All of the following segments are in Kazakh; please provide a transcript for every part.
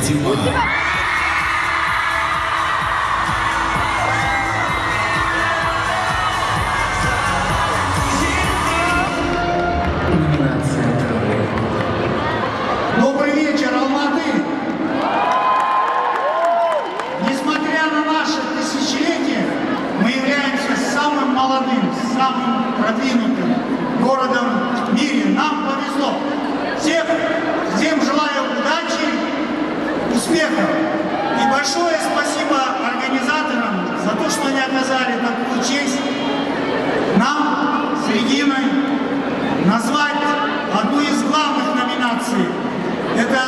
Добрый вечер, Алматы! Несмотря на наше тысячелетие, мы являемся самым молодым, самым продвинутым городом в мире. Нам повезло. Всем желаю удачи, успехов. И большое спасибо организаторам за то, что они оказали такую честь нам с Региной назвать одну из главных номинаций. Это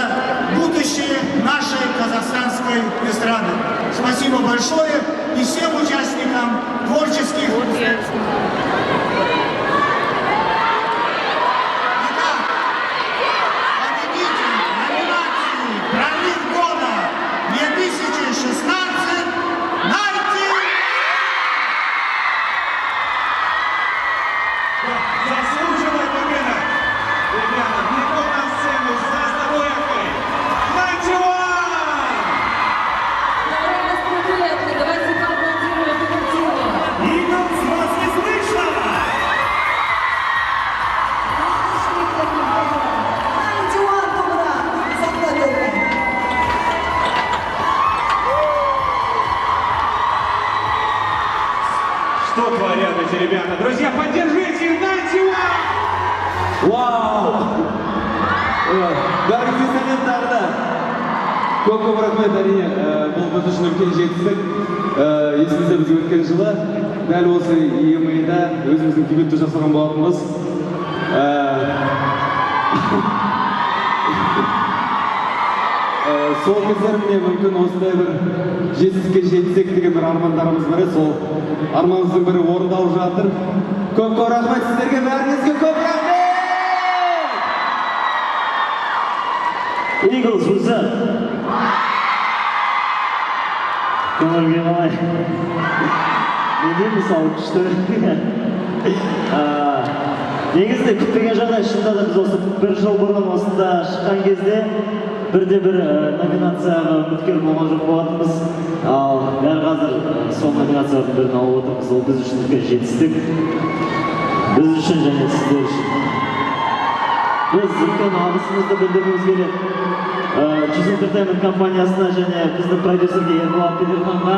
будущее нашей казахстанской эстрады. Спасибо большое и всем участникам творческих. Итак, победитель номинации «Прорыв года 2016» Найти! Заслуживая победа! Ребята, бегом на сцену с заставкой! Найти-Ван! Давайте поаплодируем коллективу. Иглс, вас не слышно! Что творят эти ребята? Друзья, поддержите их! Найти-Ван! Вау! Бәріңізге сәлемдерді. Көп рахмет, әрине, бұл біз үшін үлкен жетістік. Есіңізде біз өткен жылы дәл осы EMA-да өзіміздің дебютті жасаған болатынбыз. Сол кездерімде мүмкін осындай бір жетістікке жетсек деген бір армандарымыз бар еді. Сол арманымыздың бірі орындалып жатыр. Көп рахмет сіздерге, бәріңізге көп рахмет! Eagles, what's up? Көңілге қалай? Неде мысалы күшті? Негізінде күтпеген жағдай, шынында да біз осы бір жыл бұрын осында шыққан кезде бірде-бір номинацияға үміткер болған жоқ болатынбыз. Ал дәл қазір сол номинациялардың бірін алып отырмыз. Ол біз үшін үлкен жетістік. Біз үшін және сіздер үшін. Біз үлкен алғысымызды білдіргіміз келеді. Жүз Entertainment компаниясына және біздің продюсерге Ерболат Педерханға,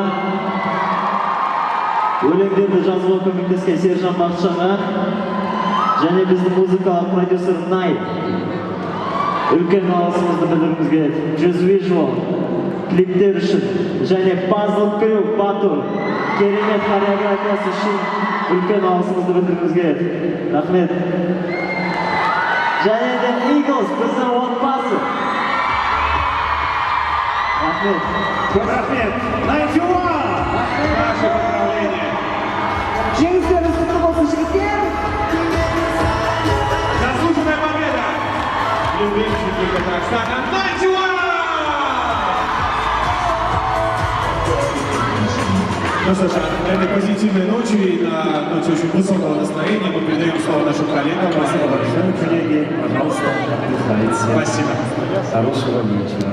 өлеңдерді жазуға көмектескен Сержан Бақытжанға және біздің музыкалық продюсер Най. Үлкен алғысымызды білдіргіміз келеді. Just Visual клиптер үшін және Puzzle Crew Батур керемет хореографиясы үшін үлкен алғысымызды білдіргіміз келеді. Рахмет. Және де Eagles біздің отбасы. Рахмет. Көп рахмет! Найти-Ван! Наше поздравление! Жеңістеріңіз құтты болсын, жігіттер! Заслуженная победа! Любимчики Казахстана! Найти-Ван! Ну что ж, на этой позитивной ночи и на ноте очень высокого настроения мы передаем слово нашим коллегам. Спасибо большое. Коллеги, пожалуйста, отдыхайте. Спасибо. Хорошего вечера.